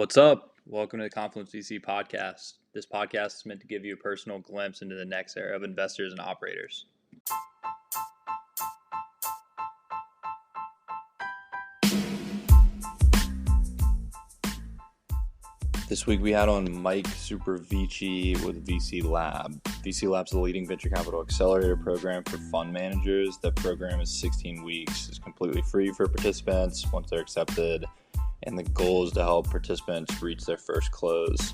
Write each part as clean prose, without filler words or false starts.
What's up? Welcome to the Confluence.VC podcast. This podcast is meant to give you a personal glimpse into the next era of investors and operators. This week we had on Mike Suprovici with VC Lab. VC Lab is the leading venture capital accelerator program for fund managers. The program is 16 weeks. It's completely free for participants once they're accepted, and the goal is to help participants reach their first close.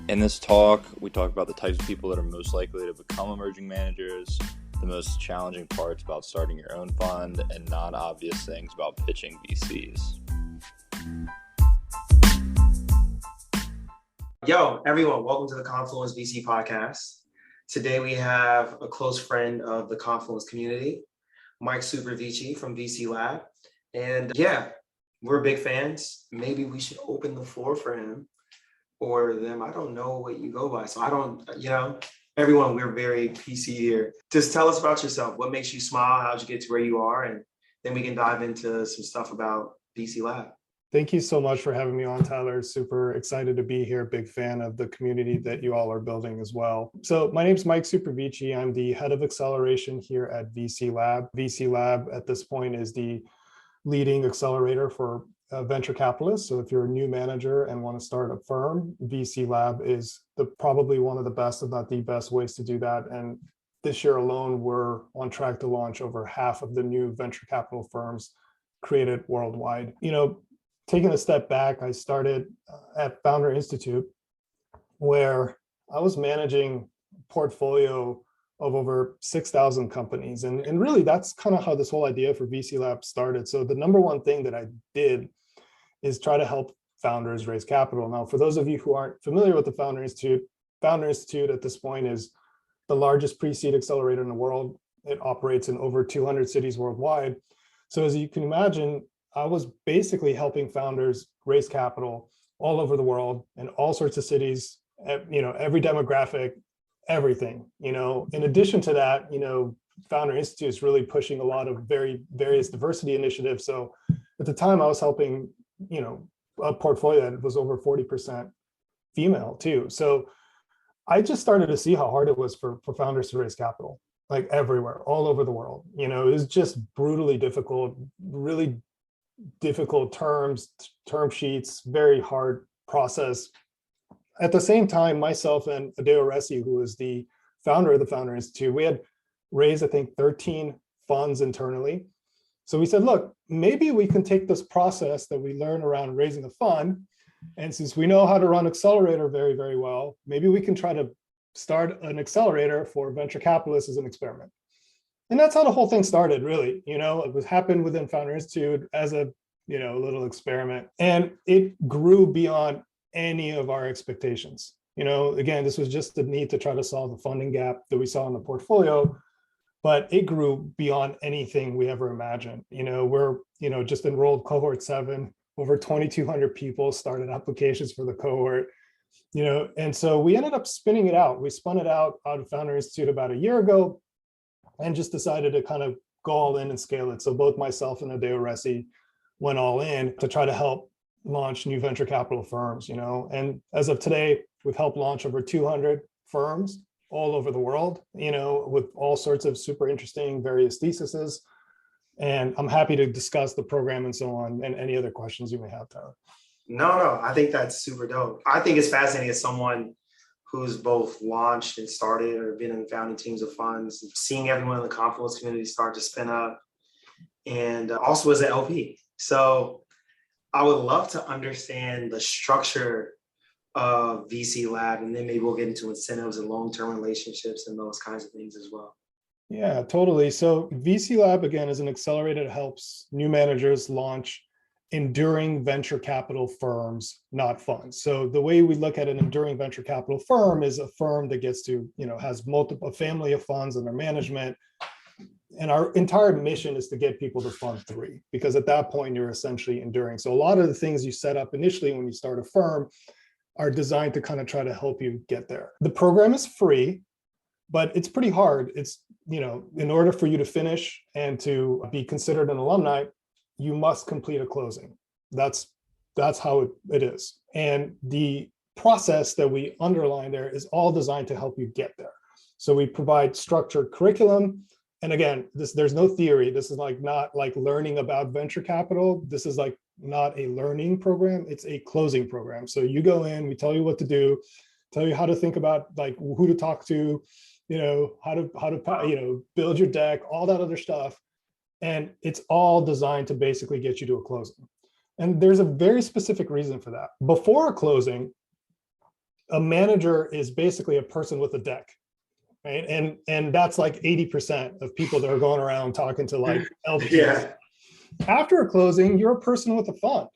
In this talk, we talk about the types of people that are most likely to become emerging managers, the most challenging parts about starting your own fund, and non-obvious things about pitching VCs. Yo, everyone, welcome to the Confluence.VC podcast. Today we have a close friend of the Confluence community, Mike Suprovici from VC Lab. And yeah, we're big fans. Maybe we should open the floor for him or them. I don't know what you go by. So everyone, we're very PC here. Just tell us about yourself. What makes you smile? How'd you get to where you are? And then we can dive into some stuff about VC Lab. Thank you so much for having me on, Tyler. Super excited to be here. Big fan of the community that you all are building as well. So my name is Mike Suprovici. I'm the head of acceleration here at VC Lab. VC Lab at this point is the leading accelerator for venture capitalists. So if you're a new manager and want to start a firm, VC Lab is probably one of the best, if not the best ways to do that. And this year alone, we're on track to launch over half of the new venture capital firms created worldwide. Taking a step back, I started at Founder Institute, where I was managing a portfolio of over 6,000 companies. And really, that's kind of how this whole idea for VC Lab started. So the number one thing that I did is try to help founders raise capital. Now, for those of you who aren't familiar with the Founder Institute at this point is the largest pre-seed accelerator in the world. It operates in over 200 cities worldwide. So as you can imagine, I was basically helping founders raise capital all over the world in all sorts of cities, every demographic, everything. In addition to that, Founder Institute is really pushing a lot of various diversity initiatives. So at the time I was helping, a portfolio that was over 40% female too. So I just started to see how hard it was for founders to raise capital, like everywhere, all over the world. It was just brutally difficult, really difficult term sheets, very hard process. At the same time, myself and Adeo Resi, who is the founder of the Founder Institute, we had raised, I think, 13 funds internally. So we said, look, maybe we can take this process that we learn around raising a fund, and since we know how to run accelerator very, very well, maybe we can try to start an accelerator for venture capitalists as an experiment. And that's how the whole thing started, really. It happened within Founder Institute as a little experiment, and it grew beyond any of our expectations. Again, this was just the need to try to solve the funding gap that we saw in the portfolio, but it grew beyond anything we ever imagined. We're just enrolled cohort 7, over 2,200 people started applications for the cohort. And so we ended up spinning it out. We spun it out of Founder Institute about a year ago, and just decided to kind of go all in and scale it. So both myself and Adeo Resi went all in to try to help launch new venture capital firms, and as of today, we've helped launch over 200 firms all over the world, with all sorts of super interesting various theses. And I'm happy to discuss the program and so on, and any other questions you may have, Tyler. No, I think that's super dope. I think it's fascinating as someone who's both launched and started or been in founding teams of funds, seeing everyone in the Confluence community start to spin up, and also as an LP. So I would love to understand the structure of VC Lab, and then maybe we'll get into incentives and long-term relationships and those kinds of things as well. Yeah, totally. So VC Lab, again, is an accelerator that helps new managers launch enduring venture capital firms, not funds. So the way we look at an enduring venture capital firm is a firm that gets to, has a family of funds under management. And our entire mission is to get people to fund 3, because at that point, you're essentially enduring. So a lot of the things you set up initially when you start a firm are designed to kind of try to help you get there. The program is free, but it's pretty hard. It's, in order for you to finish and to be considered an alumni, you must complete a closing. That's that's how it is. And the process that we underline there is all designed to help you get there. So we provide structured curriculum. And again, there's no theory. This is like not like learning about venture capital. This is like not a learning program. It's a closing program. So you go in, we tell you what to do, tell you how to think about like who to talk to, how to build your deck, all that other stuff. And it's all designed to basically get you to a closing. And there's a very specific reason for that. Before a closing, a manager is basically a person with a deck. Right. And that's like 80% of people that are going around talking to like LPs. Yeah. After a closing, you're a person with a fund.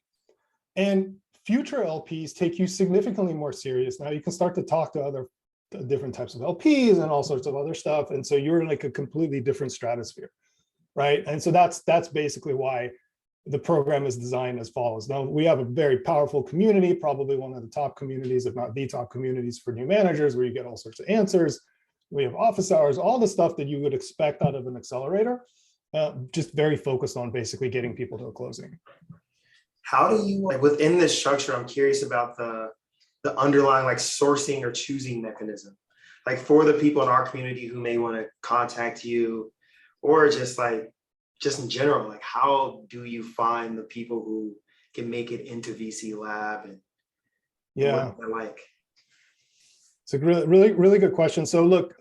And future LPs take you significantly more serious. Now you can start to talk to other different types of LPs and all sorts of other stuff. And so you're in like a completely different stratosphere. Right. And so that's basically why the program is designed as follows. Now, we have a very powerful community, probably one of the top communities, if not the top communities for new managers, where you get all sorts of answers. We have office hours, all the stuff that you would expect out of an accelerator, just very focused on basically getting people to a closing. How do you, like, within this structure, I'm curious about the underlying like sourcing or choosing mechanism, like for the people in our community who may want to contact you, or just in general, like how do you find the people who can make it into VC Lab and what they're like? It's a really, really good question. So look,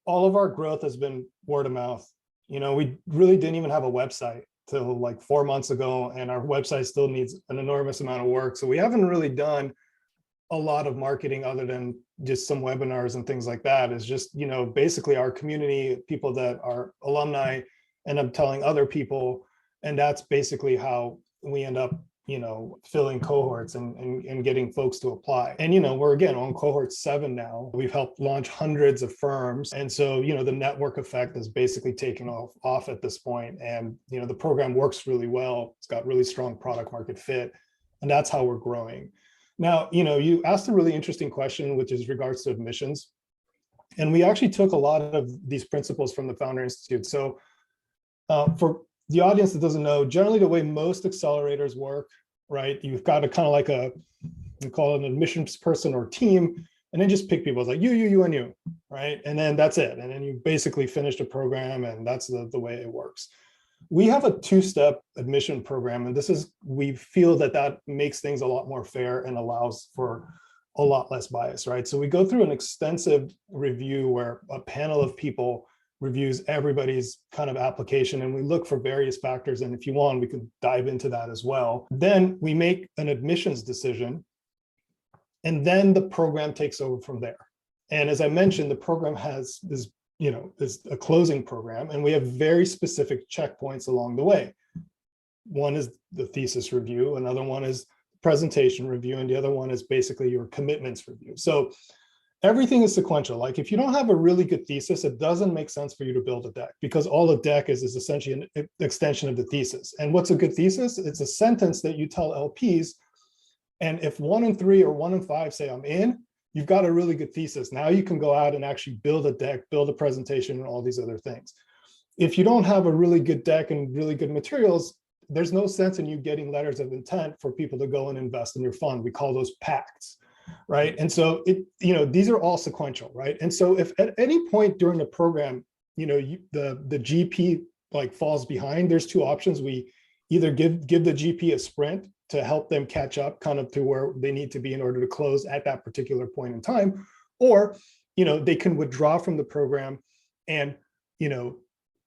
all of our growth has been word of mouth. We really didn't even have a website till like 4 months ago, and our website still needs an enormous amount of work. So we haven't really done a lot of marketing other than just some webinars and things like that. It's just, basically our community, people that are alumni end up telling other people. And that's basically how we end up, filling cohorts and getting folks to apply. And, we're again on cohort 7 now. We've helped launch hundreds of firms. And so, the network effect is basically taken off at this point. And, the program works really well. It's got really strong product market fit. And that's how we're growing. Now, you asked a really interesting question, which is regards to admissions. And we actually took a lot of these principles from the Founder Institute. So for the audience that doesn't know, generally the way most accelerators work, right? You've got a kind of like we call it an admissions person or team, and then just pick people. It's like you, and you, right? And then that's it. And then you basically finish the program, and that's the way it works. We have a 2-step admission program, and we feel that makes things a lot more fair and allows for a lot less bias, right? So we go through an extensive review where a panel of people reviews everybody's kind of application, and we look for various factors. And if you want, we can dive into that as well. Then we make an admissions decision, and then the program takes over from there. And as I mentioned, the program is a closing program, and we have very specific checkpoints along the way. One is the thesis review, another one is presentation review, and the other one is basically your commitments review. So everything is sequential. Like if you don't have a really good thesis, it doesn't make sense for you to build a deck, because all a deck is essentially an extension of the thesis. And what's a good thesis? It's a sentence that you tell LPs. And if 1 in 3 or 1 in 5 say I'm in, you've got a really good thesis. Now you can go out and actually build a deck, build a presentation, and all these other things. If you don't have a really good deck and really good materials, there's no sense in you getting letters of intent for people to go and invest in your fund. We call those pacts, right? And so these are all sequential, right? And so if at any point during the program, the GP like falls behind, there's 2 options. We either give the GP a sprint to help them catch up kind of to where they need to be in order to close at that particular point in time, or they can withdraw from the program and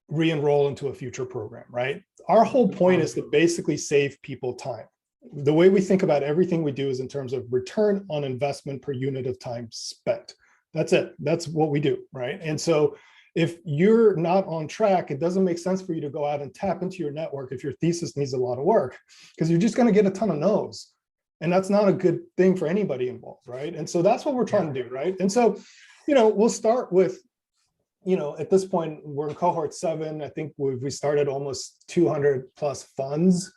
re-enroll into a future program, right? Our whole point is to basically save people time. The way we think about everything we do is in terms of return on investment per unit of time spent. That's it. That's what we do, right? And so if you're not on track, it doesn't make sense for you to go out and tap into your network if your thesis needs a lot of work, because you're just going to get a ton of no's. And that's not a good thing for anybody involved, right? And so that's what we're trying to do, right? And so, we'll start with, at this point, we're in cohort 7. I think we started almost 200 plus funds.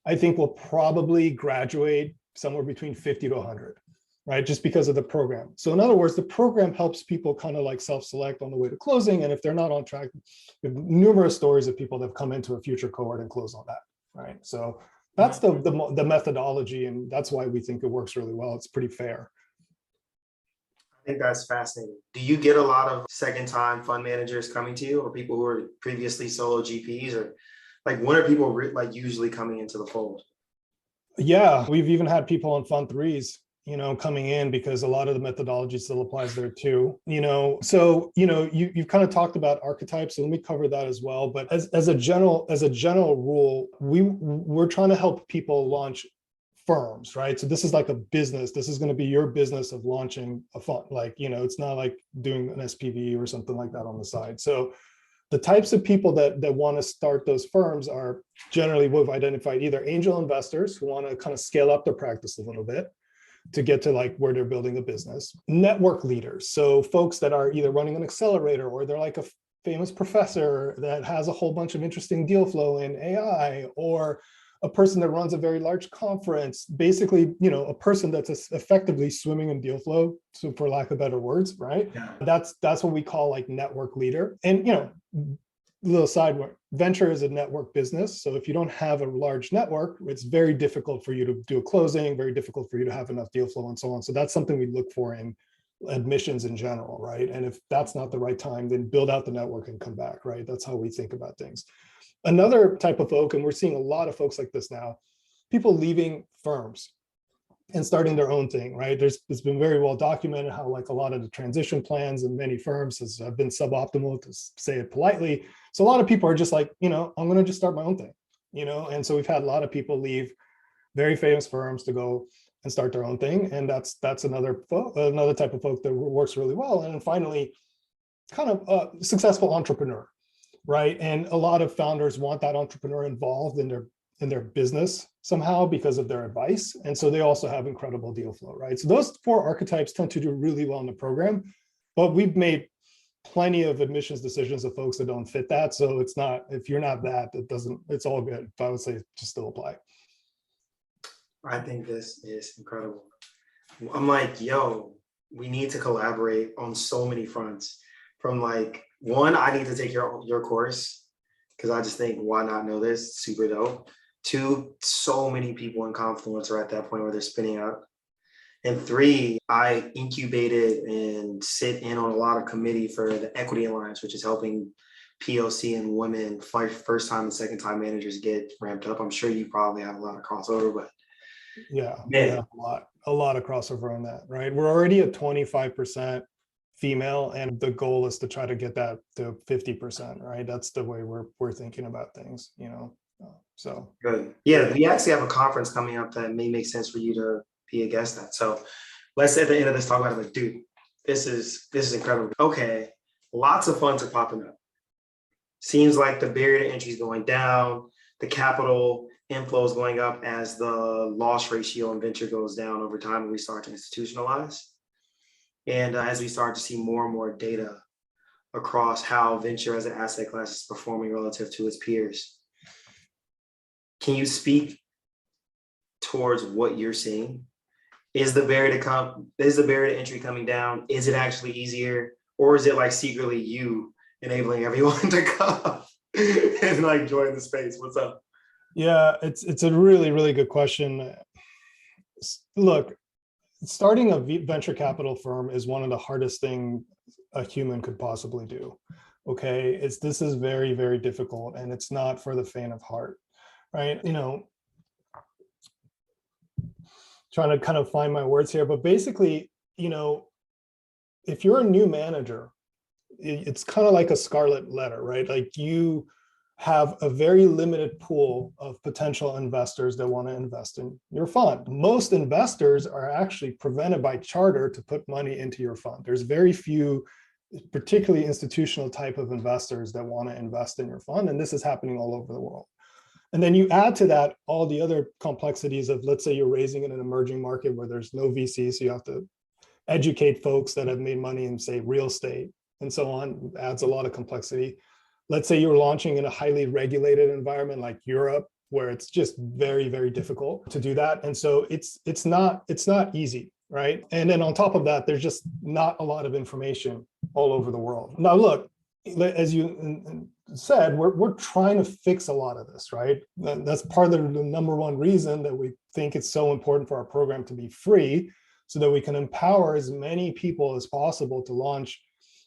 I think we'll probably graduate somewhere between 50 to 100. Right? Just because of the program. So in other words, the program helps people kind of like self-select on the way to closing. And if they're not on track, we have numerous stories of people that have come into a future cohort and close on that, right? So That's the methodology, and that's why we think it works really well. It's pretty fair. I think that's fascinating. Do you get a lot of second-time fund managers coming to you, or people who are previously solo GPs, or like when are people like usually coming into the fold? Yeah, we've even had people on fund threes, coming in because a lot of the methodology still applies there too. So you've kind of talked about archetypes, so let me cover that as well. But as a general rule, we're trying to help people launch firms, right? So this is like a business. This is going to be your business of launching a fund. Like, it's not like doing an SPV or something like that on the side. So the types of people that want to start those firms are generally, we've identified either angel investors who want to kind of scale up their practice a little bit to get to like where they're building a business, network leaders. So folks that are either running an accelerator, or they're like a famous professor that has a whole bunch of interesting deal flow in AI, or a person that runs a very large conference, basically, a person that's effectively swimming in deal flow, so for lack of better words, right? Yeah. That's what we call like network leader. And, little side note, venture is a network business. So if you don't have a large network, it's very difficult for you to do a closing, very difficult for you to have enough deal flow and so on. So that's something we look for in admissions in general, right? And if that's not the right time, then build out the network and come back, right? That's how we think about things. Another type of folk, and we're seeing a lot of folks like this now, people leaving firms and starting their own thing, right? It's been very well documented how like a lot of the transition plans in many firms have been suboptimal, to say it politely. So a lot of people are just like, I'm going to just start my own thing, and so we've had a lot of people leave very famous firms to go and start their own thing. And that's another type of folk that works really well. And then finally, kind of a successful entrepreneur, right? And a lot of founders want that entrepreneur involved in their business somehow because of their advice. And so they also have incredible deal flow, right? So those four archetypes tend to do really well in the program, but we've made plenty of admissions decisions of folks that don't fit that. So it's not, if you're not that, it's all good. But I would say just still apply. I think this is incredible. I'm like, yo, we need to collaborate on so many fronts. From like, one, I need to take your course because I just think, why not know this? Super dope. Two, so many people in Confluence are at that point where they're spinning up. And three, I incubated and sit in on a lot of committee for the Equity Alliance, which is helping POC and women, first time and second time managers get ramped up. I'm sure you probably have a lot of crossover, but yeah, a lot of crossover on that, right? We're already at 25% female, and the goal is to try to get that to 50%, right? That's the way we're thinking about things, so. Good. Yeah, we actually have a conference coming up that may make sense for you to be a guest at. So let's at the end of this talk about it, like, dude, this is incredible. Okay, lots of funds are popping up. Seems like the barrier to entry is going down, the capital inflow is going up as the loss ratio in venture goes down over time and we start to institutionalize. And as we start to see more and more data across how venture as an asset class is performing relative to its peers. Can you speak towards what you're seeing? Is the barrier to entry coming down? Is it actually easier? Or is it like secretly you enabling everyone to come and like join the space? What's up? Yeah, it's a really, really good question. Look, starting a venture capital firm is one of the hardest things a human could possibly do. Okay, this is very, very difficult, and it's not for the faint of heart, right? Trying to kind of find my words here, but basically, if you're a new manager, it's kind of like a scarlet letter, right? Like you have a very limited pool of potential investors that want to invest in your fund. Most investors are actually prevented by charter to put money into your fund. There's very few, particularly institutional type of investors that want to invest in your fund. And this is happening all over the world. And then you add to that all the other complexities of, let's say you're raising in an emerging market where there's no VC, so you have to educate folks that have made money in, say, real estate and so on. Adds a lot of complexity. Let's say you're launching in a highly regulated environment like Europe, where it's just very, very difficult to do that. And so it's not easy, right? And then on top of that, there's just not a lot of information all over the world. Now, look, as you said, we're trying to fix a lot of this, right? That's part of the number one reason that we think it's so important for our program to be free, so that we can empower as many people as possible to launch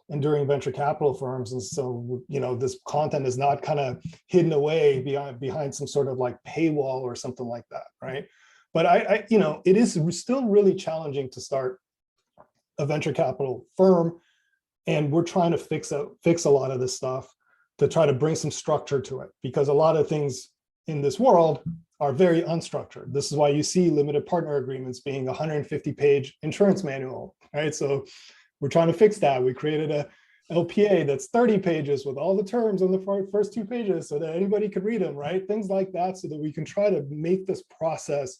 enduring venture capital firms. And so, this content is not kind of hidden away behind some sort of like paywall or something like that, right? But it is still really challenging to start a venture capital firm, and we're trying to fix a lot of this stuff to try to bring some structure to it, because a lot of things in this world are very unstructured. This is why you see limited partner agreements being a 150-page insurance manual, right? So we're trying to fix that. We created a LPA that's 30 pages with all the terms on the first 2 pages so that anybody could read them, right? Things like that, so that we can try to make this process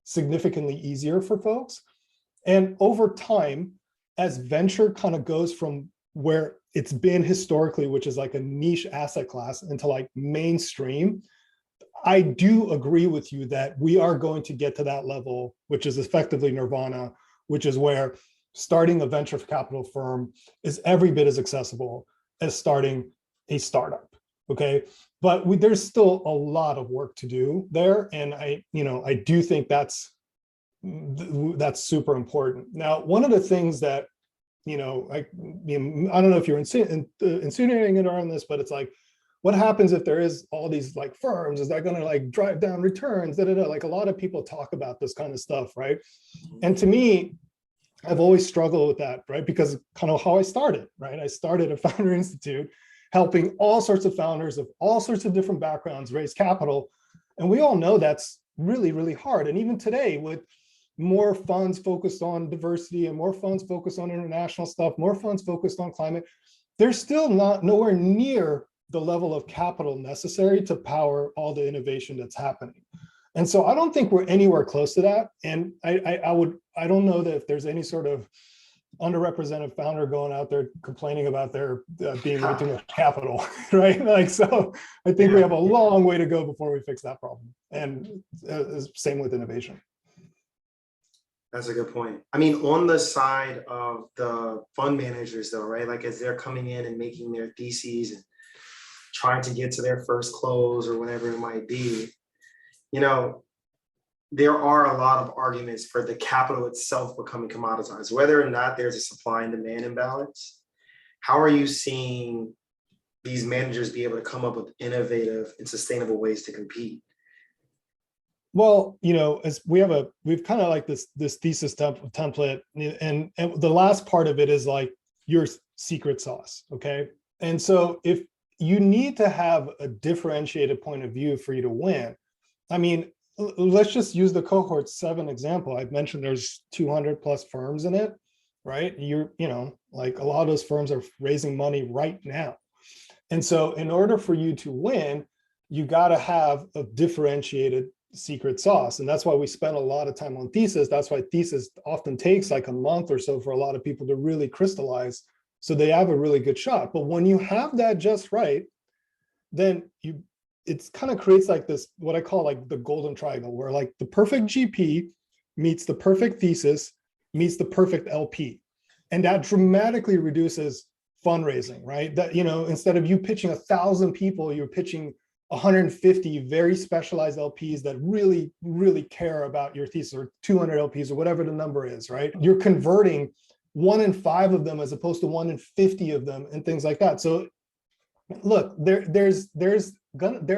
significantly easier for folks. And over time, as venture kind of goes from where it's been historically, which is like a niche asset class, into like mainstream, I do agree with you that we are going to get to that level, which is effectively nirvana, which is where starting a venture capital firm is every bit as accessible as starting a startup. Okay, but there's still a lot of work to do there, and I do think that's super important. Now, one of the things that I don't know if you're insinuating it on this, but it's like, what happens if there is all these like firms? Is that going to like drive down returns? Like a lot of people talk about this kind of stuff, right? And to me, I've always struggled with that, right? Because kind of how I started, right? I started a Founder Institute, helping all sorts of founders of all sorts of different backgrounds raise capital. And we all know that's really, really hard. And even today, with more funds focused on diversity and more funds focused on international stuff, more funds focused on climate, there's still nowhere near the level of capital necessary to power all the innovation that's happening. And so I don't think we're anywhere close to that. And I don't know that if there's any sort of underrepresented founder going out there complaining about their being way too much capital, right? Like, so I think we have a long way to go before we fix that problem. And same with innovation. That's a good point. I mean, on the side of the fund managers though, right? Like as they're coming in and making their theses and trying to get to their first close or whatever it might be, there are a lot of arguments for the capital itself becoming commoditized, whether or not there's a supply and demand imbalance. How are you seeing these managers be able to come up with innovative and sustainable ways to compete? Well, as we've kind of like this thesis template, and the last part of it is like your secret sauce, okay? And so if you need to have a differentiated point of view for you to win, I mean, let's just use the cohort 7 example. I've mentioned there's 200 plus firms in it, right? Like a lot of those firms are raising money right now. And so in order for you to win, you got to have a differentiated secret sauce. And that's why we spend a lot of time on thesis. That's why thesis often takes like a month or so for a lot of people to really crystallize, so they have a really good shot. But when you have that just right, then it kind of creates like this, what I call like the golden triangle, where like the perfect GP meets the perfect thesis meets the perfect LP. And that dramatically reduces fundraising, right? That, instead of you pitching 1,000 people, you're pitching 150 very specialized LPs that really, really care about your thesis, or 200 LPs or whatever the number is, right? You're converting 1 in 5 of them as opposed to 1 in 50 of them and things like that. So look, there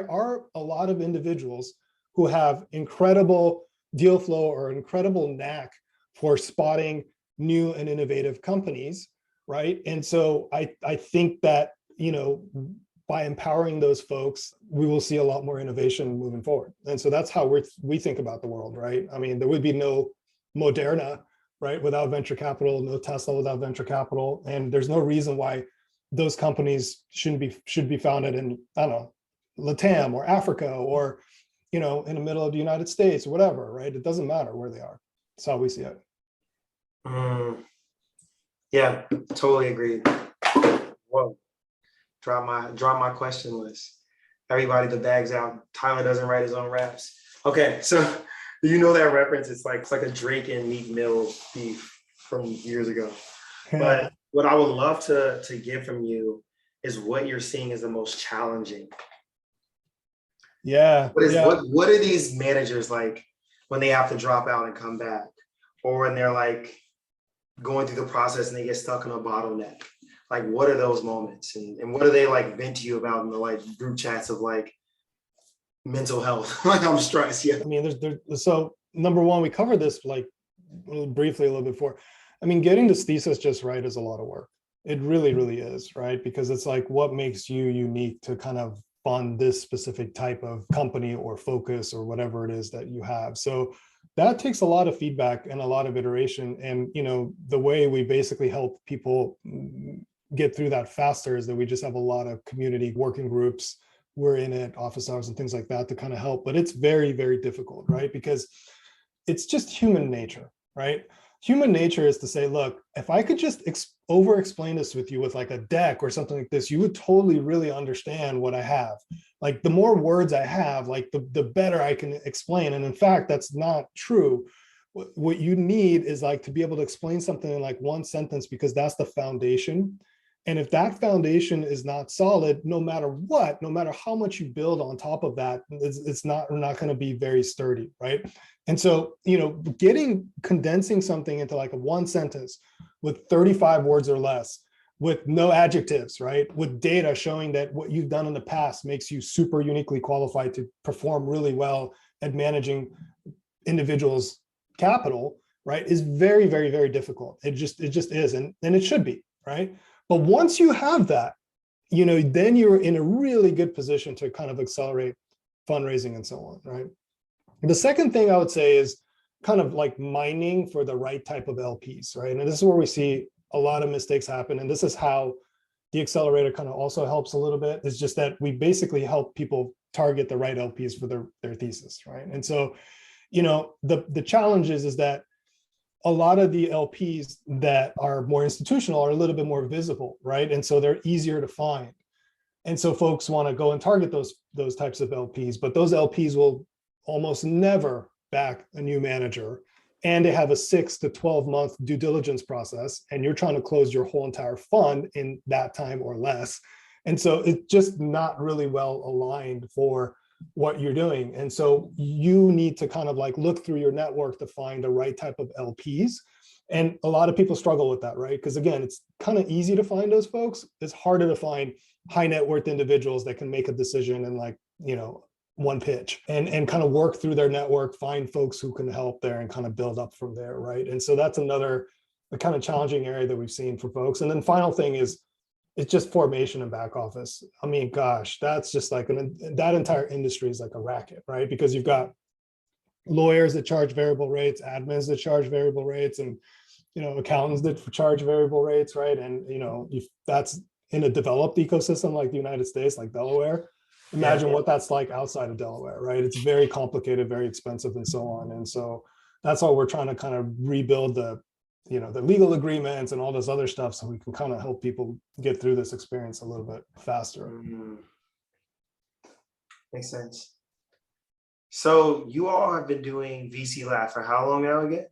are a lot of individuals who have incredible deal flow or incredible knack for spotting new and innovative companies, right? And so I think that, by empowering those folks, we will see a lot more innovation moving forward. And so that's how we think about the world, right? I mean, there would be no Moderna, right, without venture capital, no Tesla without venture capital. And there's no reason why those companies should be founded in, I don't know, Latam or Africa, or, in the middle of the United States or whatever, right? It doesn't matter where they are. That's how we see it. Yeah, totally agree. Whoa. Drop my question list. Everybody, the bag's out. Tyler doesn't write his own raps. Okay, so that reference? It's like a Drake and Meek Mill beef from years ago. But what I would love to get from you is what you're seeing is the most challenging? Yeah. What are these managers like when they have to drop out and come back, or when they're like going through the process and they get stuck in a bottleneck? Like, what are those moments, and what do they like vent to you about in the like group chats of like mental health? Like, I'm stressed. Yeah. I mean, so number one, we covered this like briefly a little bit before. I mean, getting this thesis just right is a lot of work. It really, really is, right? Because it's like, what makes you unique to kind of fund this specific type of company or focus or whatever it is that you have. So that takes a lot of feedback and a lot of iteration. And, the way we basically help people get through that faster is that we just have a lot of community working groups. We're in it, office hours and things like that to kind of help. But it's very, very difficult, right? Because it's just human nature, right? Human nature is to say, look, if I could just over explain this with you with like a deck or something like this, you would totally really understand what I have. Like, the more words I have, like the better I can explain. And in fact, that's not true. What you need is like to be able to explain something in like one sentence, because that's the foundation. And if that foundation is not solid, no matter what, no matter how much you build on top of that, it's not going to be very sturdy, right? And so, condensing something into like a one sentence with 35 words or less, with no adjectives, right? With data showing that what you've done in the past makes you super uniquely qualified to perform really well at managing individuals' capital, right? Is very, very, very difficult. It just is, and it should be, right? But once you have that, then you're in a really good position to kind of accelerate fundraising and so on, right? The second thing I would say is kind of like mining for the right type of LPs, right? And this is where we see a lot of mistakes happen. And this is how the accelerator kind of also helps a little bit. It's just that we basically help people target the right LPs for their thesis, right? And so, the challenge is that a lot of the LPs that are more institutional are a little bit more visible, right? And so they're easier to find. And so folks want to go and target those types of LPs, but those LPs will almost never back a new manager. And they have a 6 to 12 month due diligence process, and you're trying to close your whole entire fund in that time or less. And so it's just not really well aligned for what you're doing. And so you need to kind of like look through your network to find the right type of LPs. And a lot of people struggle with that, right? Because again, it's kind of easy to find those folks. It's harder to find high net worth individuals that can make a decision in like, one pitch, and kind of work through their network, find folks who can help there and kind of build up from there, right? And so that's another kind of challenging area that we've seen for folks. And then final thing is, it's just formation and back office. I mean, gosh, that's just like that entire industry is like a racket, right? Because you've got lawyers that charge variable rates, admins that charge variable rates, and accountants that charge variable rates, right? And if that's in a developed ecosystem like the United States, like Delaware, imagine what that's like outside of Delaware, right? It's very complicated, very expensive, and so on. And so that's why we're trying to kind of rebuild the legal agreements and all this other stuff, so we can kind of help people get through this experience a little bit faster. Mm-hmm. Makes sense. So you all have been doing VC Lab for how long now again?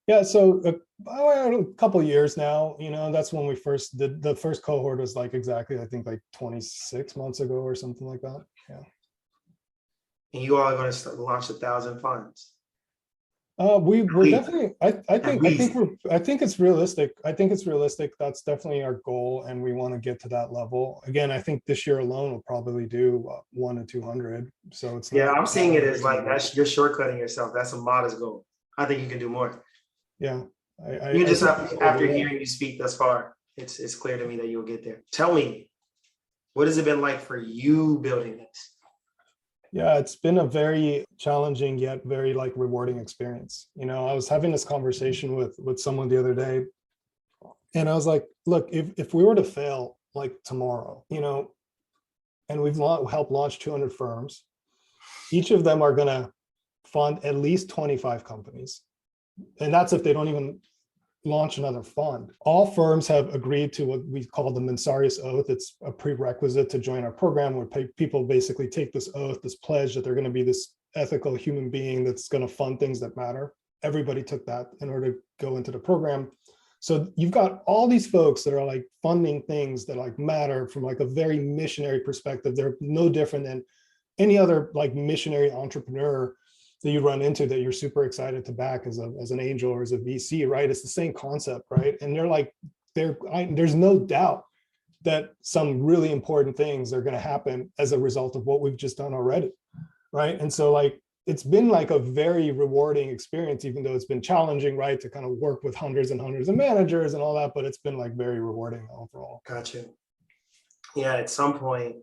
Yeah, so a couple of years now. That's when we first did the first cohort. Was like exactly, I think, like 26 months ago or something like that. Yeah. And you all are going to launch 1,000 funds. We're definitely. I think it's realistic. I think it's realistic. That's definitely our goal, and we want to get to that level. Again, I think this year alone we'll probably do 1 to 200. So it's not, I'm seeing it as like you're shortcutting yourself. That's a modest goal. I think you can do more. Yeah. After hearing you speak thus far, it's clear to me that you'll get there. Tell me, what has it been like for you building this? Yeah, it's been a very challenging yet very like rewarding experience. I was having this conversation with someone the other day, and I was like, look, if we were to fail like tomorrow, and we've helped launch 200 firms, each of them are going to fund at least 25 companies. And that's if they don't even launch another fund. All firms have agreed to what we call the Mensarius Oath. It's a prerequisite to join our program, where people basically take this oath, this pledge that they're going to be this ethical human being that's going to fund things that matter. Everybody took that in order to go into the program. So you've got all these folks that are like funding things that like matter from like a very missionary perspective. They're no different than any other like missionary entrepreneur that you run into that you're super excited to back as an angel or as a VC, right? It's the same concept, right? And there's no doubt that some really important things are going to happen as a result of what we've just done already, right? And so like, it's been like a very rewarding experience, even though it's been challenging, right? To kind of work with hundreds and hundreds of managers and all that, but it's been like very rewarding overall. Gotcha. Yeah, at some point,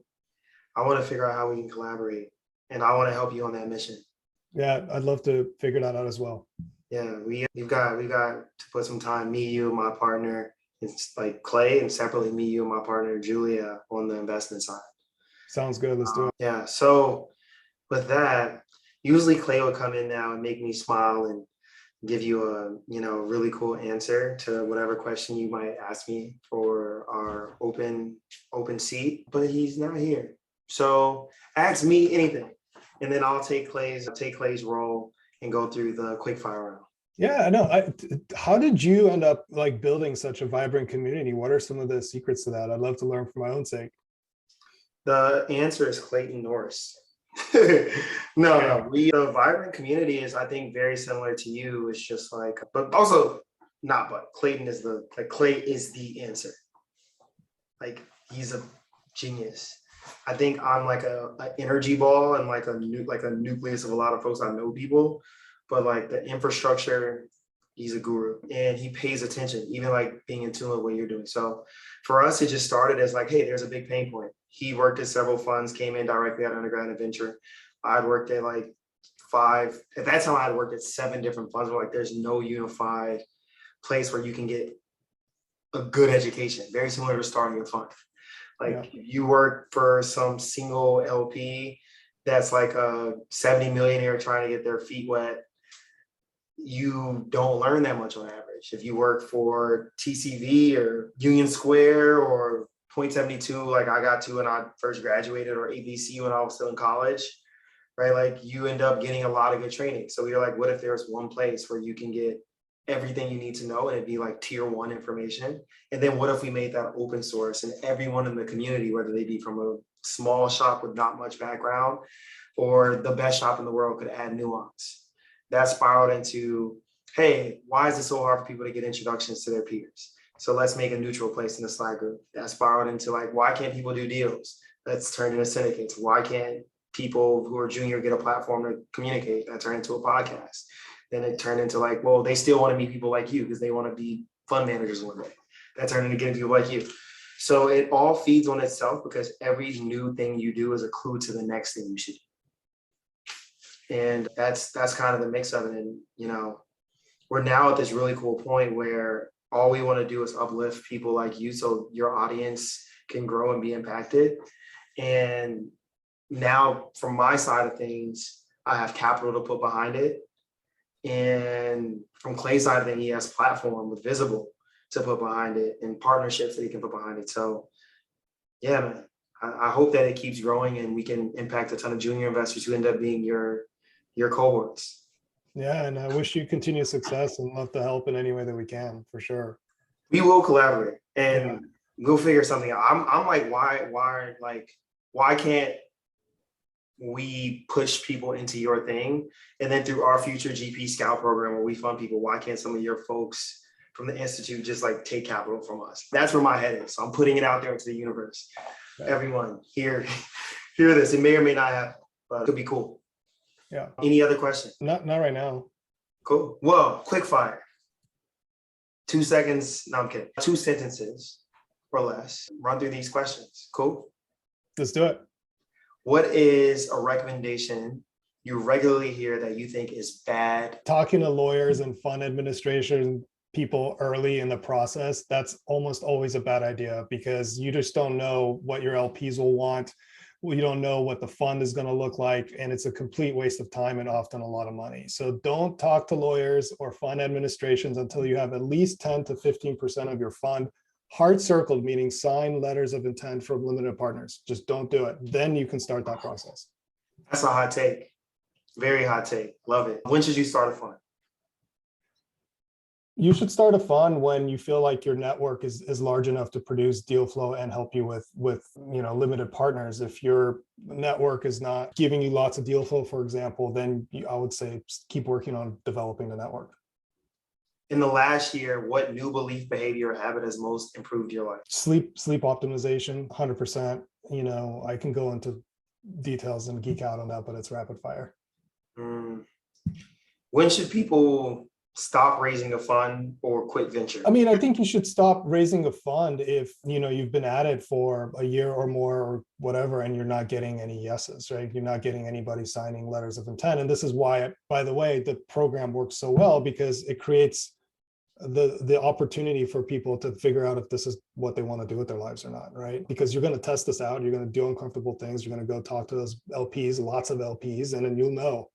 I want to figure out how we can collaborate, and I want to help you on that mission. Yeah, I'd love to figure that out as well. Yeah, we've got to put some time, me, you, my partner, it's like Clay, and separately me, you, and my partner, Julia, on the investment side. Sounds good. Let's do it. Yeah. So with that, usually Clay will come in now and make me smile and give you a really cool answer to whatever question you might ask me for our open seat, but he's not here. So ask me anything, and then I'll take Clay's role and go through the quick fire round. Yeah, I know. How did you end up like building such a vibrant community? What are some of the secrets to that? I'd love to learn for my own sake. The answer is Clayton Norris. No. The vibrant community is, I think, very similar to you. It's just like, but also not, but Clay is the answer. Like, he's a genius. I think I'm like a energy ball and like a nucleus of a lot of folks. I know people, but like the infrastructure, he's a guru and he pays attention, even like being in tune with what you're doing. So for us, it just started as like, hey, there's a big pain point. He worked at several funds, came in directly at undergrad and venture. I'd worked at like 5. At that time, I'd worked at 7 different funds. Like, there's no unified place where you can get a good education. Very similar to starting a fund. Like, you work for some single LP that's like a 70 millionaire trying to get their feet wet, you don't learn that much on average. If you work for TCV or Union Square or Point72, like I got to when I first graduated, or ABC when I was still in college, right? Like, you end up getting a lot of good training. So you're like, what if there's one place where you can get everything you need to know and it'd be like tier 1 information? And then what if we made that open source and everyone in the community, whether they be from a small shop with not much background or the best shop in the world, could add nuance? That spiraled into, hey, why is it so hard for people to get introductions to their peers? So let's make a neutral place in the Slack group. That spiraled into like, why can't people do deals? Let's turn into syndicates. Why can't people who are junior get a platform to communicate? That turned into a podcast. Then it turned into like, well, they still want to meet people like you because they want to be fund managers one day. That turned into getting people like you. So it all feeds on itself, because every new thing you do is a clue to the next thing you should do. And that's kind of the mix of it. And, we're now at this really cool point where all we want to do is uplift people like you so your audience can grow and be impacted. And now from my side of things, I have capital to put behind it. And from Clay's side of things, he has platform with Visible to put behind it and partnerships that he can put behind it. So yeah, man, I hope that it keeps growing and we can impact a ton of junior investors who end up being your cohorts. Yeah, and I wish you continued success and love to help in any way that we can, for sure. We will collaborate and we'll figure something out. I'm like, why can't we push people into your thing? And then through our future GP Scout program where we fund people, why can't some of your folks from the Institute just like take capital from us? That's where my head is. So I'm putting it out there into the universe. Yeah. Everyone hear this. It may or may not happen, but it could be cool. Yeah. Any other questions? Not right now. Cool. Well, quick fire. 2 seconds. No, I'm kidding. 2 sentences or less. Run through these questions. Cool. Let's do it. What is a recommendation you regularly hear that you think is bad? Talking to lawyers and fund administration people early in the process, that's almost always a bad idea, because you just don't know what your LPs will want. You don't know what the fund is going to look like, and it's a complete waste of time and often a lot of money. So don't talk to lawyers or fund administrations until you have at least 10 to 15% of your fund hard circled, meaning signed letters of intent from limited partners. Just don't do it. Then you can start that process. That's a hot take. Very hot take. Love it. When should you start a fund? You should start a fund when you feel like your network is large enough to produce deal flow and help you with limited partners. If your network is not giving you lots of deal flow, for example, then I would say keep working on developing the network. In the last year, what new belief, behavior, or habit has most improved your life? Sleep optimization, 100%. I can go into details and geek out on that, but it's rapid fire. When should people stop raising a fund or quit venture? I mean, I think you should stop raising a fund if you've been at it for a year or more or whatever, and you're not getting any yeses, right? You're not getting anybody signing letters of intent. And this is why, by the way, the program works so well, because it creates the opportunity for people to figure out if this is what they want to do with their lives or not, right? Because you're going to test this out, you're going to do uncomfortable things, you're going to go talk to those LPs, lots of LPs, and then you'll know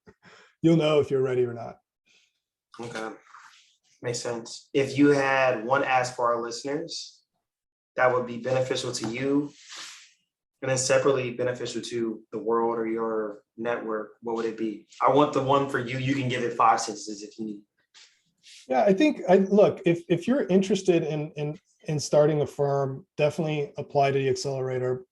if you're ready or not. Okay, makes sense. If you had one ask for our listeners that would be beneficial to you and then separately beneficial to the world or your network, what would it be? I want the one for you. You can give it 5 sentences if you need. Yeah, I think look, if you're interested in starting a firm, definitely apply to the accelerator.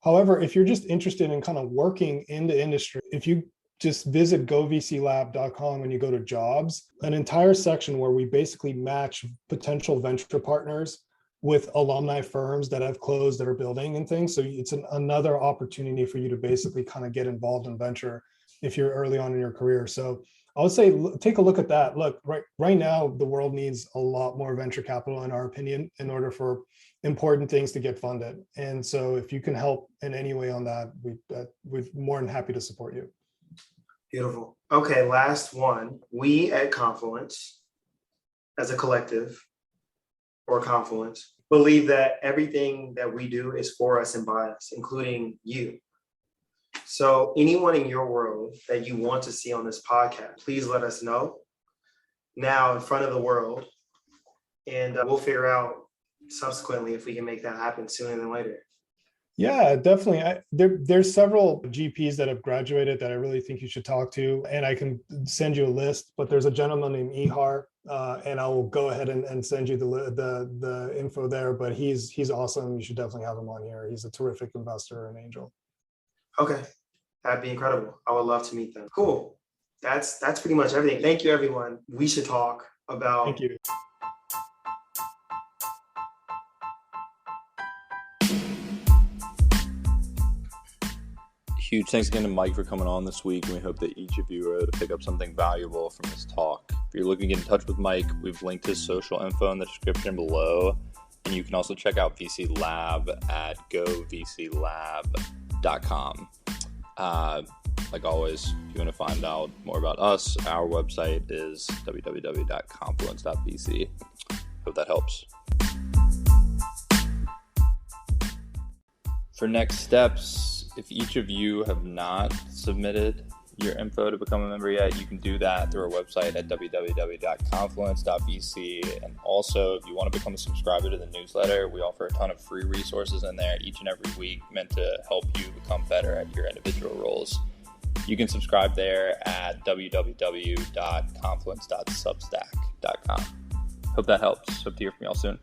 However, if you're just interested in kind of working in the industry, if you just visit govclab.com and you go to jobs, an entire section where we basically match potential venture partners with alumni firms that have closed that are building and things. So it's another opportunity for you to basically kind of get involved in venture if you're early on in your career. So I would say take a look at that. Look, right now, the world needs a lot more venture capital, in our opinion, in order for important things to get funded. And so if you can help in any way on that, we're more than happy to support you. Beautiful. Okay, last one. We at Confluence, as a collective or Confluence, believe that everything that we do is for us and by us, including you. So anyone in your world that you want to see on this podcast, please let us know now in front of the world, and we'll figure out subsequently if we can make that happen sooner than later. Yeah, definitely. There's several GPs that have graduated that I really think you should talk to, and I can send you a list. But there's a gentleman named Ihar, and I will go ahead and send you the info there. But he's awesome. You should definitely have him on here. He's a terrific investor and angel. Okay, that'd be incredible. I would love to meet them. Cool. That's pretty much everything. Thank you, everyone. We should talk about. Thank you. Huge thanks again to Mike for coming on this week, and we hope that each of you are able to pick up something valuable from this talk. If you're looking to get in touch with Mike, we've linked his social info in the description below, and you can also check out VC Lab at govclab.com. Like always, if you want to find out more about us, our website is www.confluence.VC. Hope that helps. For next steps, if each of you have not submitted your info to become a member yet, you can do that through our website at www.confluence.vc. And also, if you want to become a subscriber to the newsletter, we offer a ton of free resources in there each and every week meant to help you become better at your individual roles. You can subscribe there at www.confluence.substack.com. Hope that helps. Hope to hear from y'all soon.